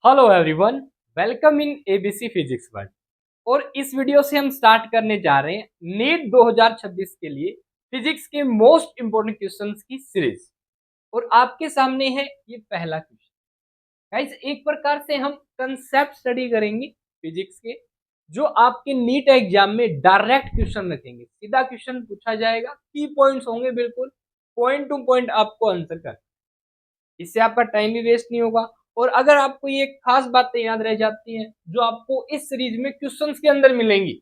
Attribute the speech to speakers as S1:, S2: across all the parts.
S1: Hello everyone, welcome in ABC physics world. और इस video से हम स्टार्ट करने जा रहे हैं नीट 2026 के लिए फिजिक्स के मोस्ट इंपोर्टेंट क्वेश्चंस की सीरीज। और आपके सामने है ये पहला क्वेश्चन। गाइस, एक प्रकार से हम कंसेप्ट स्टडी करेंगे फिजिक्स के, जो आपके नीट एग्जाम में डायरेक्ट क्वेश्चन रखेंगे। सीधा क्वेश्चन पूछा जाएगा, की पॉइंट्स होंगे, बिल्कुल पॉइंट टू पॉइंट आपको आंसर कर। इससे आपका टाइम भी वेस्ट नहीं होगा। और अगर आपको ये खास बातें याद रह जाती हैं जो आपको इस सीरीज में क्वेश्चंस के अंदर मिलेंगी,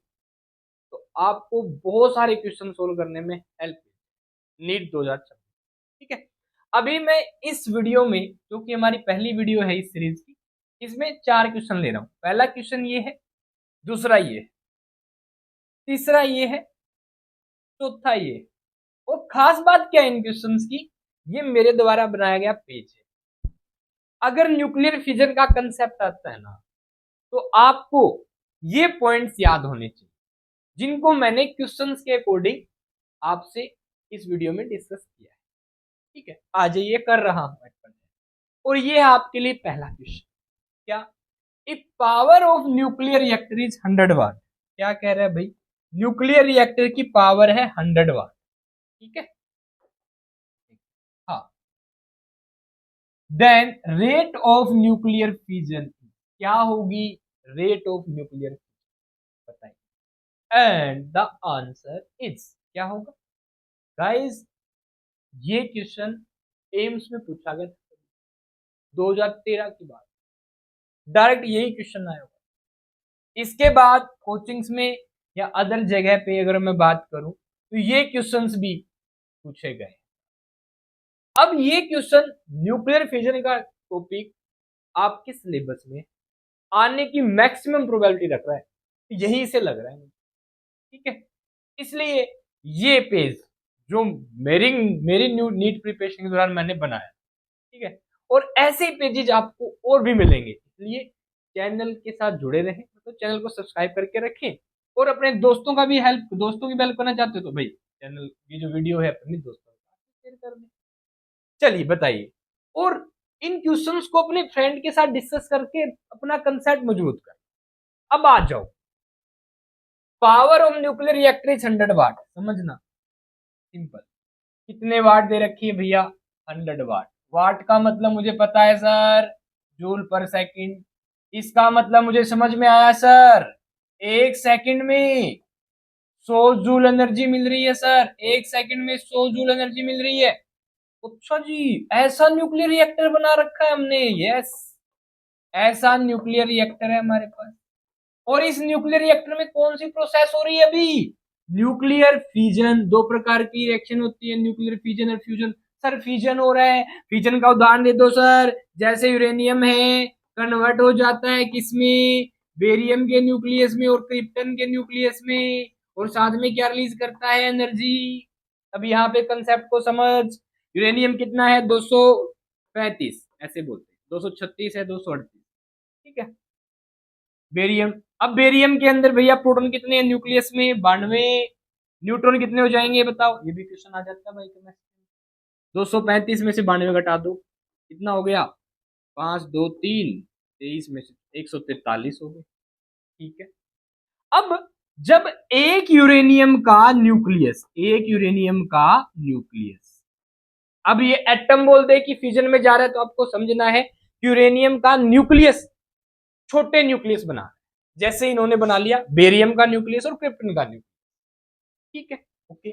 S1: तो आपको बहुत सारे क्वेश्चन सोल्व करने में हेल्प नीट 2026। ठीक है, अभी मैं इस वीडियो में, जो कि हमारी पहली वीडियो है इस सीरीज की, इसमें 4 क्वेश्चन ले रहा हूं। पहला क्वेश्चन ये है, दूसरा ये है, तीसरा ये है, चौथा ये है। और खास बात क्या है इन क्वेश्चंस की, ये मेरे द्वारा बनाया गया पेज है। अगर न्यूक्लियर फिजन का कंसेप्ट आता है ना, तो आपको ये पॉइंट्स याद होने चाहिए, जिनको मैंने क्वेश्चंस के अकॉर्डिंग आपसे इस वीडियो में डिस्कस किया है। ठीक है, आ जाइए, कर रहा हूं। और ये है आपके लिए पहला क्वेश्चन। क्या? If power of nuclear reactor is 100 वाट। क्या कह रहा है भाई? न्यूक्लियर रिएक्टर की पावर है 100 वाट। ठीक है, हाँ। Then rate of nuclear fusion क्या होगी? रेट ऑफ न्यूक्लियर, बताइए। एंड द आंसर इज, क्या होगा गाइस? ये क्वेश्चन एम्स में पूछा गया था 2013 की बात। डायरेक्ट यही क्वेश्चन आया होगा। इसके बाद कोचिंग्स में या अदर जगह पे अगर मैं बात करूं, तो ये क्वेश्चंस भी पूछे गए। अब ये क्वेश्चन न्यूक्लियर फिजन का टॉपिक आपके सिलेबस में आने की मैक्सिमम प्रोबेबिलिटी रख रहा है, यहीं से लग रहा है। ठीक है, इसलिए ये पेज जो मेरी मेरी नीट प्रिपरेशन के दौरान मैंने बनाया, ठीक है, और ऐसे ही पेजेज आपको और भी मिलेंगे। इसलिए चैनल के साथ जुड़े रहें, तो चैनल को सब्सक्राइब करके रखें। और अपने दोस्तों की भी हेल्प करना चाहते हो तो भाई चैनल की जो वीडियो है अपने दोस्तों के साथ शेयर कर दें। चलिए बताइए। और इन क्वेश्चंस को अपने फ्रेंड के साथ डिस्कस करके अपना कंसेप्ट मजबूत कर। अब आ जाओ, power of nuclear reactor is 100 वाट। समझना सिंपल। कितने वाट दे रखी है भैया? 100 वाट। वाट का मतलब मुझे पता है सर, जूल पर सेकंड। इसका मतलब मुझे समझ में आया सर, 1 सेकंड में 100 जूल एनर्जी मिल रही है सर। 1 सेकंड में 100 जूल एनर्जी मिल रही है। अच्छा जी, ऐसा न्यूक्लियर रिएक्टर बना रखा है हमने। यस, ऐसा न्यूक्लियर रिएक्टर है हमारे पास। और इस न्यूक्लियर रिएक्टर में कौन सी प्रोसेस हो रही है अभी? Nuclear fusion. दो प्रकार की रिएक्शन होती है, न्यूक्लियर फ्यूजन और फ्यूजन। सर फ्यूजन हो रहा है, फ्यूजन का उदाहरण दे दो सर। जैसे यूरेनियम है, कन्वर्ट हो जाता है किसमें? बेरियम के न्यूक्लियस में और क्रिप्टन के न्यूक्लियस में। और साथ में क्या रिलीज करता है? एनर्जी। अब यहाँ पे कंसेप्ट को समझ। यूरेनियम कितना है? 235, ऐसे बोलते हैं। 236 है, 238। ठीक है। बेरियम, अब बेरियम के अंदर भैया प्रोटॉन कितने हैं न्यूक्लियस में? 92। न्यूट्रॉन कितने हो जाएंगे बताओ? ये भी क्वेश्चन आ जाता है भाई। 235 में से 92 घटा दो, कितना हो गया? 5 2 3, 23 में से 143 हो गए। ठीक है। अब जब एक यूरेनियम का न्यूक्लियस, अब ये एटम बोल दे कि फ्यूजन में जा रहा है, तो आपको समझना है यूरेनियम का न्यूक्लियस छोटे न्यूक्लियस बना, जैसे इन्होंने बना लिया बेरियम का न्यूक्लियस और क्रिप्टन का न्यूक्लियस। ठीक है, ओके।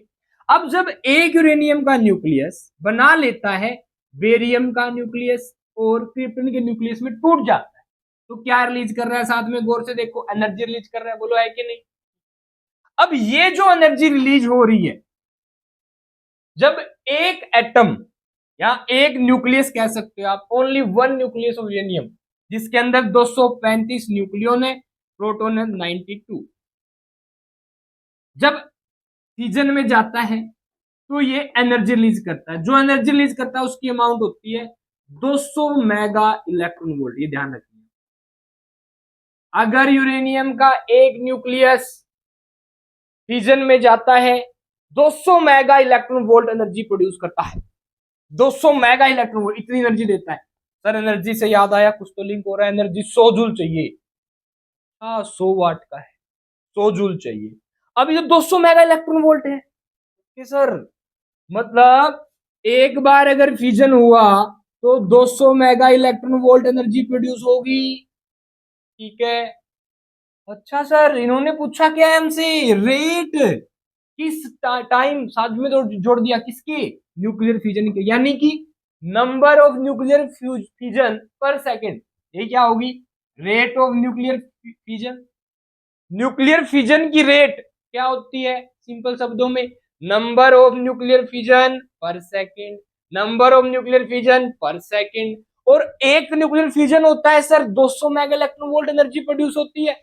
S1: अब जब एक यूरेनियम का न्यूक्लियस बना लेता है बेरियम का न्यूक्लियस और क्रिप्टन के न्यूक्लियस में टूट जाता है, तो क्या रिलीज कर रहा है? साथ में गौर से देखो, एनर्जी रिलीज कर रहा है। बोलो है कि नहीं? अब ये जो एनर्जी रिलीज हो रही है, जब एक एटम या एक न्यूक्लियस कह सकते हो आप, only one nucleus of uranium, जिसके अंदर 235 न्यूक्लियन है, प्रोटॉन है 92, जब फ्यूजन में जाता है तो ये एनर्जी रिलीज करता है। जो एनर्जी रिलीज करता है उसकी अमाउंट होती है 200 मेगा इलेक्ट्रॉन वोल्ट। ये ध्यान रखिए। अगर यूरेनियम का एक न्यूक्लियस फ्यूजन में जाता है, 200 mega electron volt energy produce करता है। 200 मेगा इलेक्ट्रॉन वोल्ट, इतनी एनर्जी देता है। सर एनर्जी से याद आया, कुछ तो लिंक हो रहा है, एनर्जी 100 जूल चाहिए। हाँ 100 वाट का है, 100 जूल चाहिए। अब ये 200 मेगा इलेक्ट्रॉन वोल्ट है कि सर, मतलब एक बार अगर फ्यूजन हुआ तो 200 mega electron volt energy produce होगी। ठीक है। अच्छा सर, इन्होंने पूछा क्या है हमसे, रेट किस टाइम साथ में जोड़ दिया, किसके, न्यूक्लियर फ्यूजन के, यानी कि नंबर ऑफ न्यूक्लियर फ्यूजन पर सेकेंड। ये क्या होगी, rate of nuclear fusion. Nuclear fusion की रेट क्या होती है, सिंपल शब्दों में, नंबर ऑफ न्यूक्लियर फ्यूजन पर second, number of nuclear fusion पर सेकेंड। और एक न्यूक्लियर फ्यूजन होता है sir 200 mega electron volt energy produce होती है।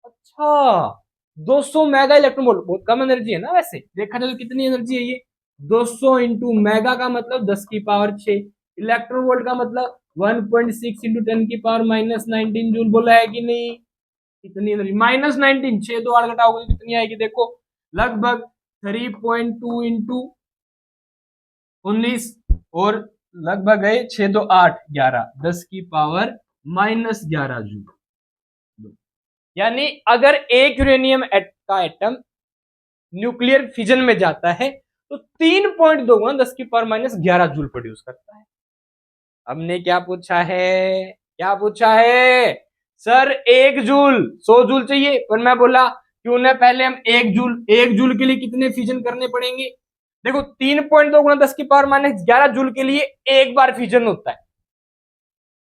S1: अच्छा, 200 मेगा इलेक्ट्रॉन वोल्ट बहुत कम एनर्जी है ना, वैसे देखा जाए तो कितनी एनर्जी है ये, 200 इंटू मेगा का मतलब 10 की पावर 6, इलेक्ट्रॉन वोल्ट का मतलब 1.6 इंटू 10 की पावर माइनस 19 जूल। बोला है कि नहीं, कितनी एनर्जी, माइनस 19, 6 तो 8 घटाओगे तो कितनी आएगी, देखो लगभग 3.2 इंटू 19, और लगभग है 6 दो 8 11, 10 की पावर माइनस 11 जूल। यानी अगर एक यूरेनियम का एटम न्यूक्लियर फिजन में जाता है तो 3.2 गुना 10 की पावर माइनस 11 जूल प्रोड्यूस करता है। हमने क्या पूछा है, क्या पूछा है सर, 1 जूल, 100 जूल चाहिए, पर मैं बोला क्यों ना पहले हम 1 जूल, 1 जूल के लिए कितने फिजन करने पड़ेंगे। देखो 3.2 गुना 10 की पावर माइनस 11 जूल के लिए एक बार फिजन होता है।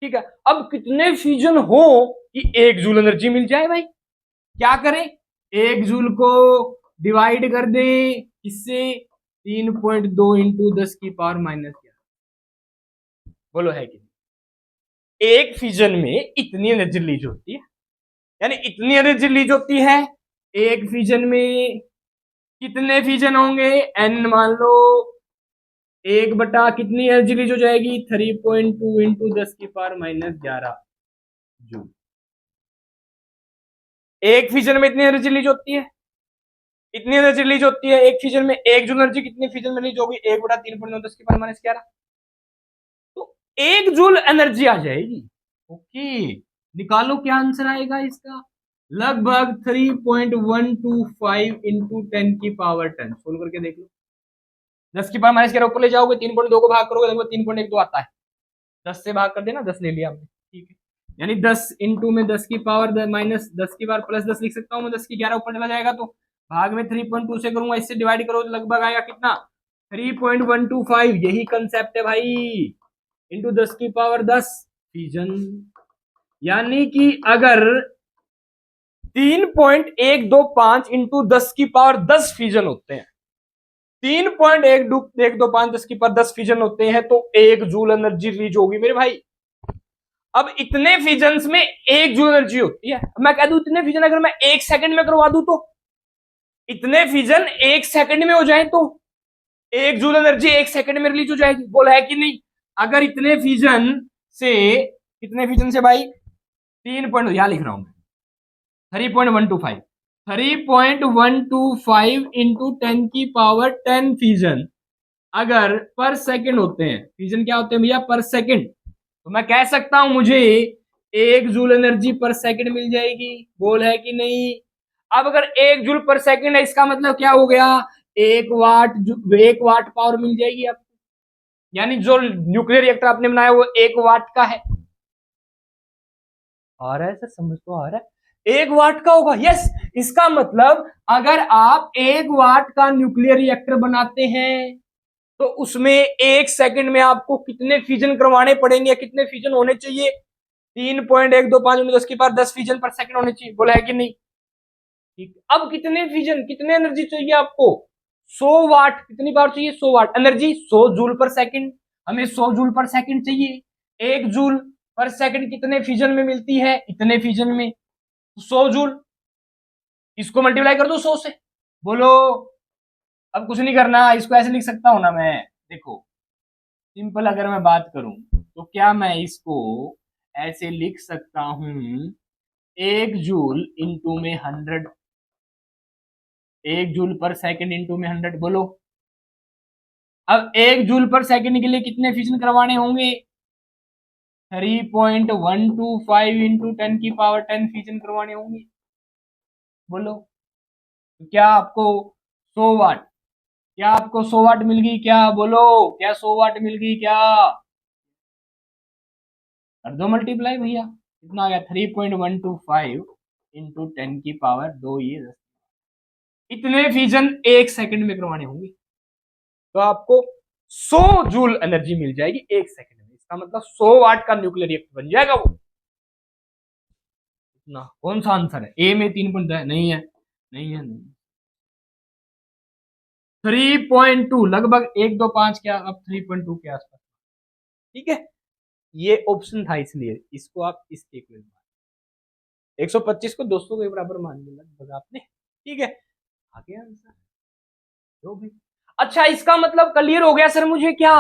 S1: ठीक है, अब कितने फ्यूजन हो कि 1 जूल एनर्जी मिल जाए भाई, क्या करें, 1 जूल को डिवाइड कर दे इससे 3.2 इंटू 10 की पावर माइनस 11। बोलो है कि एक फ्यूजन में इतनी एनर्जी रिलीज होती है, यानी इतनी एनर्जी रिलीज होती है। एक फ्यूजन में कितने फ्यूजन होंगे, एन मान लो, 1 बटा कितनी एनर्जी रिलीज हो जाएगी, 3.2 इंटू 10 की पावर माइनस 11 जूल। एक फ्यूजन में इतनी एनर्जी रिलीज होती है, इतनी एनर्जी रिलीज होती है एक फ्यूजन में, 1 जूल एनर्जी कितनी फ्यूजन में रिलीज होगी, 1/3.9 10 की पावर माइनस 11, तो 1 जूल एनर्जी आ जाएगी। ओके, निकालो क्या आंसर आएगा इसका, लगभग 3.125 इंटू 10 की पावर 10। सोल्व करके देख लो, 10 की पावर माइनस 11 ऊपर ले जाओगे, 3.2 को भाग करोगे लगभग 3.12 आता है, 10 से भाग कर देना, 10 ले लिया हमने। ठीक है, यानी 10 इंटू में 10 की पावर माइनस 10 की पावर प्लस 10 लिख सकता हूँ मैं, 10 की 11 ऊपर चला जाएगा तो भाग में 3.2 से करूंगा, इससे डिवाइड करो तो लगभग आएगा कितना, 3.125। यही कंसेप्ट है भाई, इंटू 10 की पावर 10 फिजन। यानी कि अगर 3.125 इंटू 10 की पावर 10 फिजन होते हैं, 3.125 10 की पावर 10 फिजन होते हैं तो 1 जूल एनर्जी रिलीज होगी मेरे भाई। अब इतने फिजन में 1 जूल एनर्जी होती है, मैं कह दूं इतने फिजन अगर मैं 1 सेकंड में करवा दूं तो, इतने फिजन 1 सेकंड में हो जाए तो 1 जूल एनर्जी 1 सेकंड में रिलीज हो जाएगी। बोला है कि नहीं, अगर इतने फिजन से, कितने फिजन से भाई, 3 यहां लिख रहा हूं मैं, 3.125, 3.125 इंटू 10 की पावर 10 फिजन अगर पर सेकंड होते हैं, फिजन क्या होते हैं भैया, पर सेकंड, तो मैं कह सकता हूं मुझे 1 जूल एनर्जी पर सेकंड मिल जाएगी। बोल है कि नहीं, अब अगर 1 जूल पर सेकंड है, इसका मतलब क्या हो गया, 1 वाट, 1 वाट पावर मिल जाएगी आपको, यानी जो न्यूक्लियर रिएक्टर आपने बनाया वो 1 वाट का है। आ रहा है सर, समझ तो आ रहा है, 1 वाट का होगा, यस। इसका मतलब अगर आप 1 वाट का न्यूक्लियर रिएक्टर बनाते हैं तो उसमें 1 सेकंड में आपको कितने फ्यूजन करवाने पड़ेंगे, कितने फ्यूजन होने चाहिए, 3.125 10 की पावर 10 फ्यूजन पर सेकंड होने चाहिए। बोला है कि नहीं, ठीक। अब कितने फ्यूजन, कितने एनर्जी चाहिए आपको, 100 वाट, कितनी पावर चाहिए, 100 वाट एनर्जी, 100 जूल पर सेकंड, हमें 100 जूल पर सेकंड चाहिए। 1 जूल पर सेकंड कितने फ्यूजन में मिलती है, इतने फ्यूजन में 100 जूल, इसको मल्टीप्लाई कर दो 100 से। बोलो, अब कुछ नहीं करना, इसको ऐसे लिख सकता हूं ना मैं, देखो सिंपल अगर मैं बात करूं तो क्या मैं इसको ऐसे लिख सकता हूं, 1 जूल इंटू में 100, 1 जूल पर सेकंड इंटू में 100। बोलो, अब 1 जूल पर सेकंड के लिए कितने फ्यूजन करवाने होंगे, 3.125 इंटू 10 की पावर 10 फ्यूजन करवाने होंगे। बोलो, तो क्या आपको 100 वाट, क्या आपको 100 वाट मिल गई क्या? बोलो, क्या 100 वाट मिल गई क्या? कर दो मल्टीप्लाई भैया, कितना आ गया? 3.125 इंटू 10 की पावर 2, ये 10। इतने फ्यूजन 1 सेकंड में करवाने होंगे, तो आपको 100 जूल एनर्जी मिल जाएगी 1 सेकंड में। इसका मतलब 100 वाट का न्यूक्लियर रिएक्टर बन जाएगा वो। ना कौन सा आंसर है? ए में 3 नहीं है, नहीं है, नहीं। 3.2 लगभग 1, 2, 5 क्या अब 3.2 के आसपास। ठीक है, ये ऑप्शन था इसलिए इसको आप इसके इक्वल 125 को 200 के बराबर मान लिया लगभग आपने। ठीक है, आगे आंसर जो भी। अच्छा, इसका मतलब क्लियर हो गया सर मुझे क्या?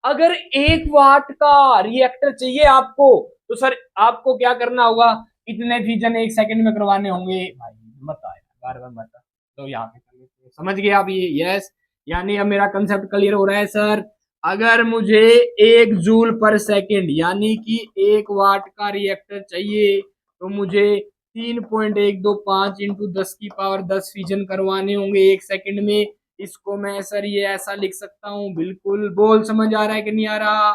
S1: अगर 1 वाट का रिएक्टर चाहिए आपको, तो सर आपको क्या करना होगा? इतने फ्यूजन 1 सेकंड में करवाने होंगे। भाई मत आया, बार बार मत। तो यहाँ पे कर लेते हैं। समझ गए आप ये? यस, यानी अब मेरा कंसेप्ट क्लियर हो रहा है सर। अगर मुझे 1 जूल पर सेकेंड यानी कि 1 वाट का रिएक्टर चाहिए, तो मुझे 3.125 इंटू 10 की पावर 10 फ्यूजन करवाने होंगे 1 सेकंड में। इसको मैं सर ये ऐसा लिख सकता हूँ। बिल्कुल, बोल समझ आ रहा है कि नहीं आ रहा?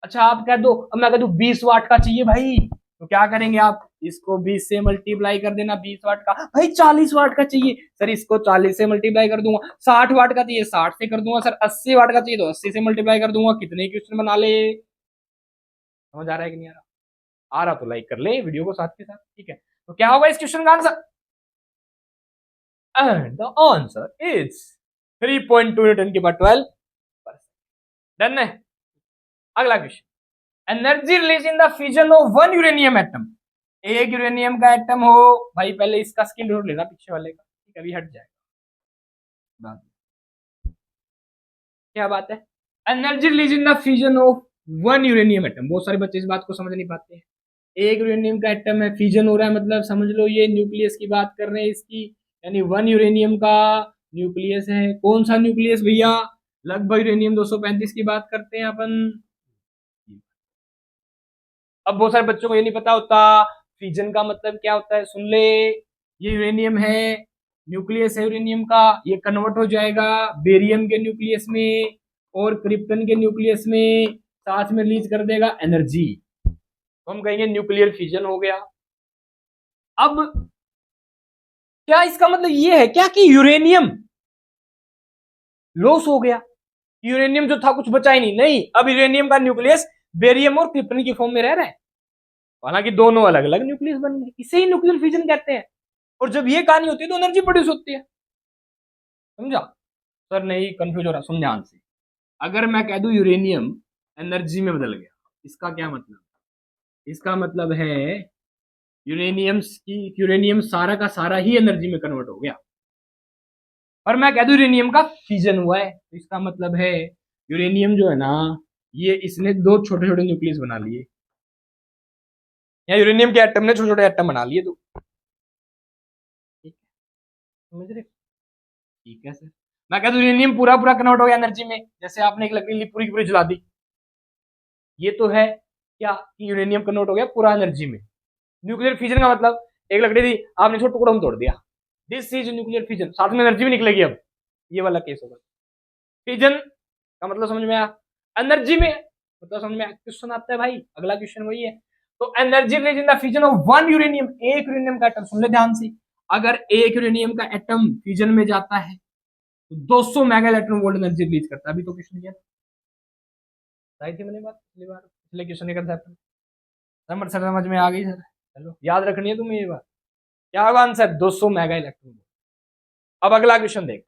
S1: अच्छा, आप कह दो, अब मैं कह दू 20 वाट का चाहिए भाई, तो क्या करेंगे आप? इसको 20 से मल्टीप्लाई कर देना। 20 वाट का भाई 40 वाट का चाहिए, सर इसको 40 से मल्टीप्लाई कर दूंगा। 60 वाट का चाहिए, 60 से कर दूंगा। सर 80 वाट का चाहिए तो 80 से मल्टीप्लाई कर दूंगा। कितने क्वेश्चन बना ले? समझ आ रहा है कि नहीं आ रहा? आ रहा तो लाइक कर ले वीडियो को साथ के साथ। ठीक है, तो क्या होगा इस क्वेश्चन का answer? And the answer is 3.2 Newton की पावर 12। डन है। अगला question, energy release in the fusion of one uranium atom. एक यूरेनियम का एटम हो भाई, पहले इसका स्क्रीन शॉट लेना पीछे वाले का, ठीक है, अभी हट जाएगा। क्या बात है? Energy release in the fusion of one uranium atom. बहुत सारे बच्चे इस बात को समझ नहीं पाते हैं। एक यूरेनियम का एटम है, फ्यूजन हो रहा है, मतलब समझ लो ये न्यूक्लियस की बात कर रहे हैं इसकी, यानी वन यूरेनियम का न्यूक्लियस है। कौन सा न्यूक्लियस भैया? लगभग यूरेनियम 235 की बात करते हैं अपन। अब बहुत सारे बच्चों को ये नहीं पता होता फ्यूजन का मतलब क्या होता है। सुन ले, ये यूरेनियम है, न्यूक्लियस है यूरेनियम का, ये कन्वर्ट हो जाएगा बेरियम के न्यूक्लियस में और क्रिप्टन के न्यूक्लियस में, साथ में रिलीज कर देगा एनर्जी, तो हम कहेंगे न्यूक्लियर फ्यूजन हो गया। अब क्या इसका मतलब ये है क्या कि यूरेनियम लॉस हो गया? यूरेनियम जो था कुछ बचा ही नहीं? नहीं, अब यूरेनियम का न्यूक्लियस बेरियम और क्रिप्टन की फॉर्म में रह रहा है। हालांकि दोनों अलग अलग न्यूक्लियस बन गए, इसे ही न्यूक्लियर फ्यूजन कहते हैं। और जब ये कहानी होती है तो एनर्जी प्रोड्यूस होती है। समझा? सर नहीं, कंफ्यूज हो रहा, सुन ध्यान से। अगर मैं कह दूं यूरेनियम एनर्जी में बदल गया, इसका क्या मतलब? इसका मतलब है यूरेनियम सारा का सारा ही एनर्जी में कन्वर्ट हो गया। और मैं कह दूं यूरेनियम का फ्यूजन हुआ है, तो इसका मतलब है यूरेनियम जो है ना, ये इसने दो छोटे छोटे न्यूक्लियस बना लिए, या यूरेनियम के एटम ने छोटे छोटे एटम बना लिए। तो ठीक है, समझ रहे? ठीक है सर। मैं कह दूं यूरेनियम पूरा पूरा कन्वर्ट हो गया एनर्जी में, जैसे आपने एक लकड़ी ली पूरी की पूरी जला दी। ये तो है क्या कि यूरेनियम कन्वर्ट हो गया पूरा एनर्जी में। न्यूक्लियर फ्यूजन का मतलब एक लकड़ी दी, आपने छोटे टुकड़ों में तोड़ दिया। दिस इज न्यूक्लियर फ्यूजन, साथ में एनर्जी भी निकलेगी। अब ये वाला केस होगा। फ्यूजन का मतलब समझ में आया? एनर्जी में मतलब समझ में आया? क्वेश्चन आता है भाई, अगला क्वेश्चन वही है। तो energy release in the fusion of one uranium, एक यूरेनियम का एटम, सुन ले ध्यान से। अगर एक यूरेनियम का एटम फ्यूजन में जाता है तो 200 mega electron volt energy release करता है। अभी तो क्वेश्चन किया सही थी मैंने बात पिछली बार, पिछले क्वेश्चन का कंसेप्ट समझ समझ में आ गई सर? चलो याद रखनी है तुम्हें ये बात। क्या होगा आंसर? 200 mega electron volt. अब अगला क्वेश्चन देख,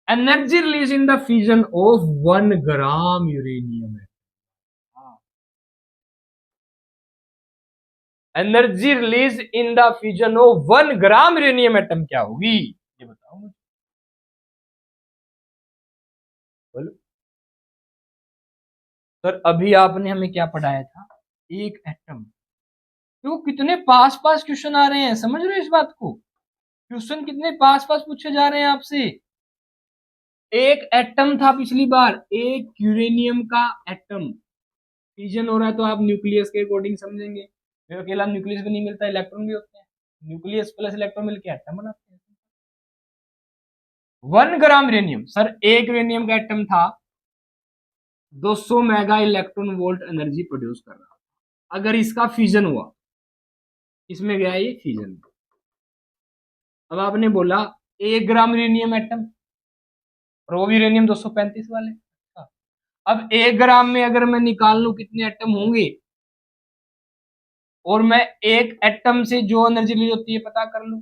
S1: energy release in the fusion of 1 gram uranium है। Energy release in the fusion of 1 gram uranium atom क्या होगी? ये बताओ मुझे, बोलो। सर अभी आपने हमें क्या पढ़ाया था? एक एटम। तो कितने पास पास क्वेश्चन आ रहे हैं, समझ रहे हो इस बात को? क्वेश्चन कितने पास पास पूछे जा रहे हैं आपसे। एक एटम था पिछली बार, एक यूरेनियम का एटम, फ्यूजन हो रहा है तो आप न्यूक्लियस के अकॉर्डिंग समझेंगे। फिर अकेला न्यूक्लियस भी नहीं मिलता, इलेक्ट्रॉन भी होते हैं, न्यूक्लियस प्लस इलेक्ट्रॉन मिलकर एटम बनाते हैं। 1 ग्राम यूरेनियम, सर 1 यूरेनियम का एटम था 200 mega electron volt energy produce कर रहा था। अगर इसका फ्यूजन हुआ, इसमें गया ये फ्यूजन। अब आपने बोला 1 ग्राम यूरेनियम एटम, और वो भी यूरेनियम 235 वाले। अब 1 ग्राम में अगर मैं निकाल लूं कितने एटम होंगे, और मैं एक एटम से जो एनर्जी ली होती है पता कर लूं,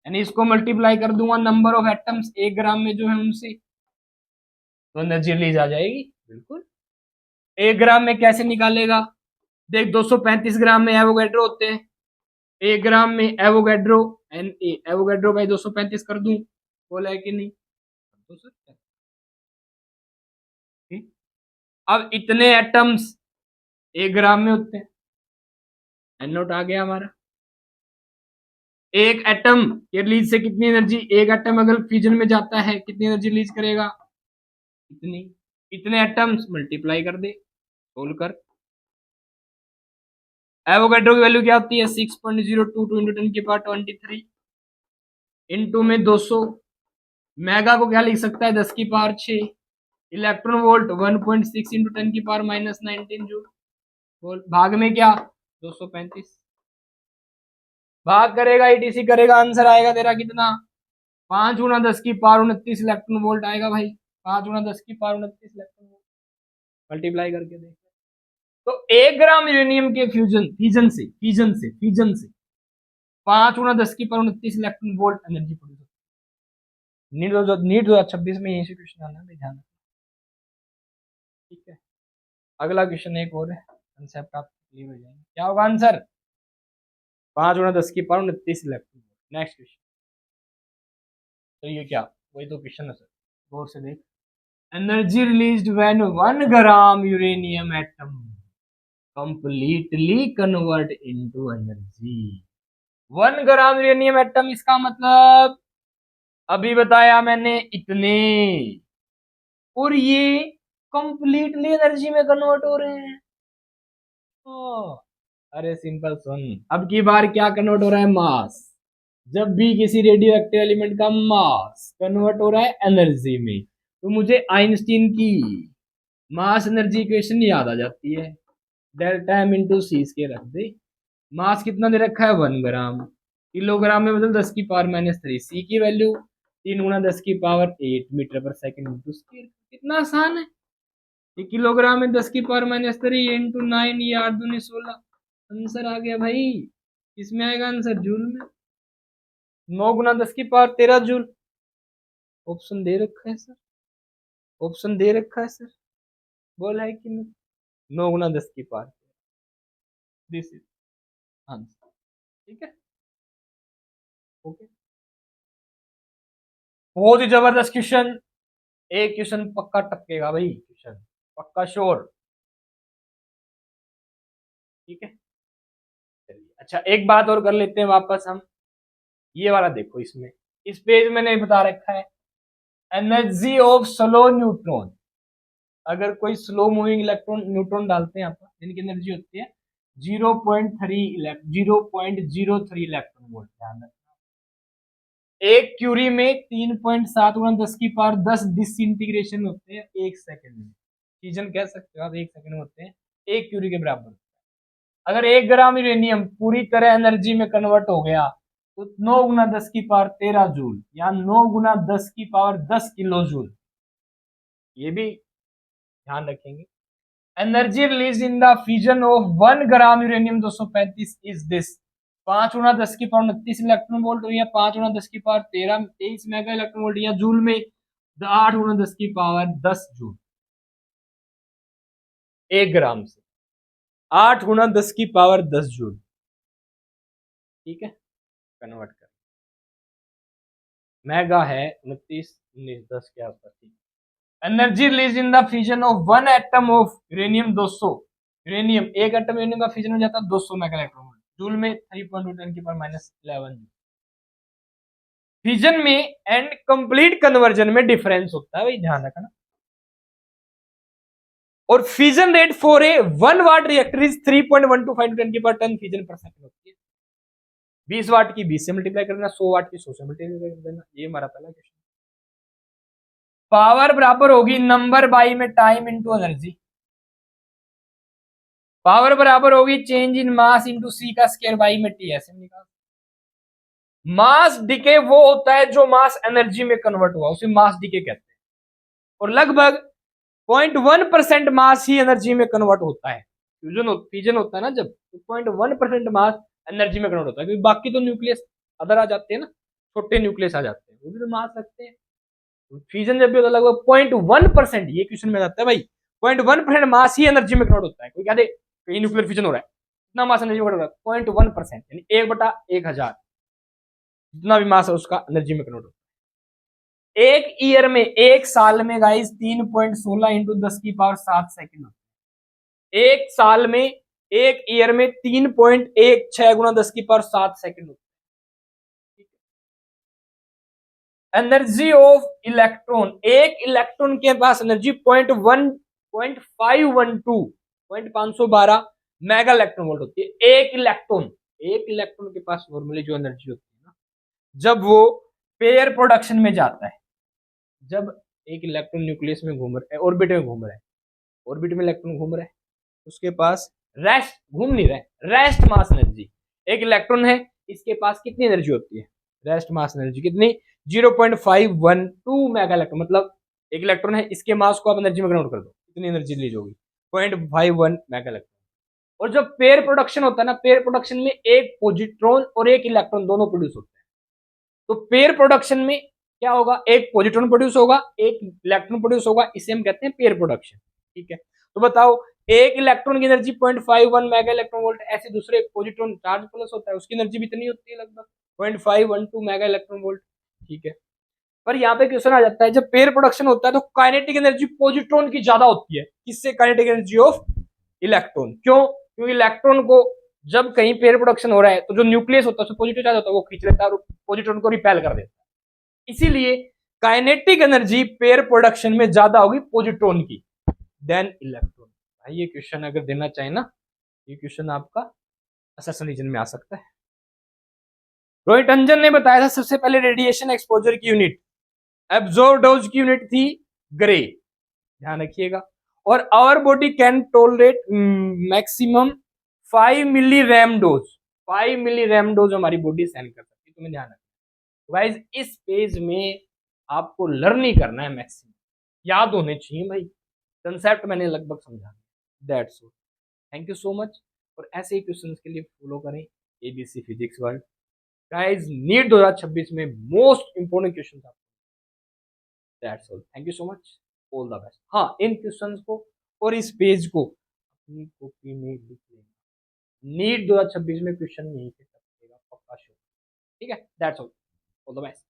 S1: यानी इसको मल्टीप्लाई कर दूंगा नंबर ऑफ एटम्स 1 ग्राम में जो है उनसे, तो एनर्जी रिलीज आ जाएगी। बिल्कुल। 1 ग्राम में कैसे निकालेगा, देख 235 ग्राम में एवोगैड्रो होते हैं, 1 ग्राम में Avogadro, N A Avogadro by 235 कर दूं, बोला है कि नहीं, तो सकता है। ठीक? अब इतने एटम्स 1 ग्राम में होते हैं, एन नोट आ गया हमारा। एक एटम के रिलीज से कितनी एनर्जी, एक एटम अगर फ्यूजन में जाता है कितनी एनर्जी रिलीज करेगा, इतनी। इतने एटम्स मल्टीप्लाई कर दे, सोल्व कर। एवोगैड्रो की वैल्यू क्या होती है, 6.022 इंटू 10 की पावर 23 इंटू में 200। मेगा को क्या लिख सकता है, 10 की पावर 6। इलेक्ट्रॉन वोल्ट 1.6 इंटू 10 की पावर -19 जूल। बोल भाग में क्या, 235। भाग करेगा ईटीसी करेगा, आंसर आएगा तेरा कितना, 5 × 10 की पावर 29 इलेक्ट्रॉन वोल्ट आएगा भाई। 5 × 10 की पावर 29 इलेक्ट्रॉन वोल्ट, मल्टीप्लाई करके देख। तो 1 ग्राम यूरेनियम के फ्यूजन से 5 × 10 की power 29 electron volt energy produce होती है। नीट 2026 में यही क्वेश्चन आना है, ध्यान। ठीक है, अगला क्वेश्चन एक और है, कंसेप्ट आप क्लियर हो जाएंगे। क्या होगा आंसर, 5 × 10 की power 29 electron volt. Next question, तो ये क्या, वही तो क्वेश्चन है सर, गौर से देख। Energy released when 1 gram uranium atom completely convert into energy. 1 gram uranium atom, इसका मतलब अभी बताया मैंने इतने, और ये कंप्लीटली एनर्जी में कन्वर्ट हो रहे हैं। अरे सिंपल सुन, अब की बार क्या कन्वर्ट हो रहा है, मास। जब भी किसी रेडियो एक्टिव एलिमेंट का मास कन्वर्ट हो रहा है एनर्जी में, तो मुझे आइंस्टीन की मास एनर्जी इक्वेशन याद आ जाती है, डेल्टा एम इंटू सी स्क्वायर रख दे। मास कितना दे रखा है, 1 ग्राम। किलोग्राम में बदल 10 की पावर -3, सी की वैल्यू 3 × 10 की पावर 8 मीटर पर सेकंड इंटू स्क्वायर। कितना आसान है, ये किलोग्राम में 10 की पावर -3 इंटू 9, ये 8 दूनी 16, आंसर आ गया भाई। इसमें आएगा आंसर जूल में, 9 × 10 की पावर 13 जूल। ऑप्शन दे रखा है सर, ऑप्शन दे रखा है सर, बोला है कि नहीं, 9 × 10 की पावर, दिस इज आंसर। ठीक है, ओके। बहुत ही जबरदस्त क्वेश्चन, एक क्वेश्चन पक्का टपकेगा भाई, क्वेश्चन पक्का श्योर। ठीक है, चलिए अच्छा एक बात और कर लेते हैं वापस हम, ये वाला देखो, इसमें इस पेज में नहीं बता रखा है, एनर्जी ऑफ स्लो न्यूट्रॉन। अगर कोई स्लो मूविंग इलेक्ट्रॉन न्यूट्रॉन डालते हैं आप, जिनकी एनर्जी होती है 0.03 इलेक्ट्रॉन वोल्ट, ध्यान रखना। एक क्यूरी में 3.7 × 10 की पावर 10 डिसइंटीग्रेशन होते हैं एक सेकंड में, फ्यूजन कह सकते हो आप, एक सेकंड में होते हैं, एक क्यूरी के बराबर। अगर 1 ग्राम यूरेनियम पूरी तरह एनर्जी में कन्वर्ट हो गया, तो 9 × 10 की पावर 13 जूल, या 9 × 10 की पावर 10 किलो जूल, ये भी ध्यान रखेंगे। Energy release in the fusion of 1 gram uranium 235 is this, 5 × 10 की पावर 29 इलेक्ट्रॉन वोल्ट, या 5 × 10 की पावर 23 मेगा इलेक्ट्रॉन वोल्ट, या जूल में 8 × 10 की पावर 10 जूल। 1 ग्राम से 8 × 10 की पावर 10 जूल। ठीक है, कन्वर्ट कर, मेगा है 29 19 10 के आसपास। Energy release in the fusion of 1 atom of uranium 200, uranium एक एटम यूरेनियम का फ्यूजन हो जाता है 200 मेगा इलेक्ट्रॉन वोल्ट, जूल में 3.2 10 की पावर -11 जूल। फ्यूजन में एंड कंप्लीट कन्वर्जन में डिफरेंस होता है भाई, ध्यान रखना। और fusion rate for a 1 watt reactor is 3.125 10 की पर टन फ्यूजन पर सेकंड होती है। 20 वाट की 20 से मल्टीप्लाई करना, 100 वाट की 100 से मल्टीप्लाई कर देना। ये हमारा पहला क्वेश्चन। पावर बराबर होगी नंबर बाई में टाइम इंटू एनर्जी। पावर बराबर होगी चेंज इन मास इंटू सी का स्क्वायर बाई में टी। ऐसे निकाल। मास डिके वो होता है जो मास एनर्जी में कन्वर्ट हुआ, उसे मास डिके कहते हैं। और लगभग 0.1% मास ही एनर्जी में कन्वर्ट होता है। फ्यूजन होता है ना जब, तो 0.1% मास एनर्जी में कन्वर्ट होता है, क्योंकि बाकी तो न्यूक्लियस अदर आ जाते हैं ना, छोटे न्यूक्लियस आ जाते हैं, वो भी तो मास रखते हैं। फ्यूजन जब भी होता है लगभग 0.1%, ये क्वेश्चन में जाता है भाई, 0.1% मास ही एनर्जी में कन्वर्ट होता है। कोई कहते कहीं न्यूक्लियर फ्यूजन हो रहा है, कितना मास एनर्जी में कन्वर्ट हो रहा है? 0.1%, यानी 1/1000 जितना भी मास है उसका एनर्जी में कन्वर्ट होता है। एक ईयर में, एक साल में गाइस 3.16 इंटू 10 की पावर 7 सेकेंड होता है। एक साल में, एक ईयर में 3.16 गुना 10 की पावर 7 सेकेंड होता है। एनर्जी ऑफ इलेक्ट्रॉन, एक इलेक्ट्रॉन के पास एनर्जी 0.512 मेगा इलेक्ट्रॉन वोल्ट होती है। एक इलेक्ट्रॉन के पास नॉर्मली जो एनर्जी होती है ना, जब वो पेयर प्रोडक्शन में जाता है, जब एक इलेक्ट्रॉन न्यूक्लियस में घूम रहा है, ऑर्बिट में घूम रहा है, ऑर्बिट में इलेक्ट्रॉन घूम रहा है, उसके पास रेस्ट घूम नहीं रहा है, रेस्ट मास एनर्जी। एक इलेक्ट्रॉन है, इसके पास कितनी एनर्जी होती है? रेस्ट मास एनर्जी कितनी? 0.512 मेगा इलेक्ट्रॉन। मतलब एक इलेक्ट्रॉन है, इसके मास को आप एनर्जी में कन्वर्ट कर दो, कितनी एनर्जी ली जाएगी? 0.51 मेगा इलेक्ट्रॉन। और जब पेयर प्रोडक्शन होता है ना, पेयर प्रोडक्शन में एक पॉजिट्रॉन और एक इलेक्ट्रॉन दोनों प्रोड्यूस होते हैं। तो पेयर प्रोडक्शन में क्या होगा? एक पॉजिट्रॉन प्रोड्यूस होगा, एक इलेक्ट्रॉन प्रोड्यूस होगा, इसे हम कहते हैं पेयर प्रोडक्शन। ठीक है, तो बताओ, एक इलेक्ट्रॉन की एनर्जी 0.51 मेगा इलेक्ट्रॉन वोल्ट, ऐसे दूसरे पॉजिट्रॉन चार्ज प्लस होता है, उसकी एनर्जी भी इतनी होती है, लगभग 0.512 मेगा इलेक्ट्रॉन वोल्ट। ठीक है, पर यहाँ पे क्वेश्चन आ जाता है, जब पेयर प्रोडक्शन होता है तो काइनेटिक एनर्जी पॉजिट्रॉन की ज्यादा होती है। किससे? Kinetic energy of electron. क्यों? क्योंकि इलेक्ट्रॉन को जब कहीं पेयर प्रोडक्शन हो रहा है तो जो न्यूक्लियस होता है उसमें पॉजिटिव चार्ज होता है, वो खींच लेता है और पॉजिट्रॉन को रिपेल कर देता है। इसीलिए काइनेटिक एनर्जी पेयर प्रोडक्शन में ज्यादा होगी पॉजिट्रॉन की देन इलेक्ट्रॉन। भाई ये क्वेश्चन अगर देना चाहे ना, ये क्वेश्चन आपका असेसन रीजन में आ सकता है। रोहित अंजन ने बताया था सबसे पहले रेडिएशन एक्सपोजर की यूनिट, एब्जॉर्ब डोज की यूनिट थी ग्रे, ध्यान रखिएगा। और our body can tolerate maximum 5 millirem dose, 5 millirem dose हमारी बॉडी सहन कर सकती है, तुम्हें ध्यान रखना। गाइस इस पेज में आपको लर्न ही करना है, मैक्सिमम याद होने चाहिए भाई, कंसेप्ट मैंने लगभग समझा। That's all, thank you so much. और ऐसे ही क्वेश्चंस के लिए फॉलो करें ABC physics world. Guys NEET 2026 में मोस्ट इंपोर्टेंट क्वेश्चन था। That's all, thank you so much, all the best. हाँ, इन क्वेश्चंस को और इस पेज को अपनी कॉपी में लिख लेना, नीट 2026 में क्वेश्चन यहीं से करेगा पक्का शो। ठीक है, दैट्स ऑल द बेस्ट।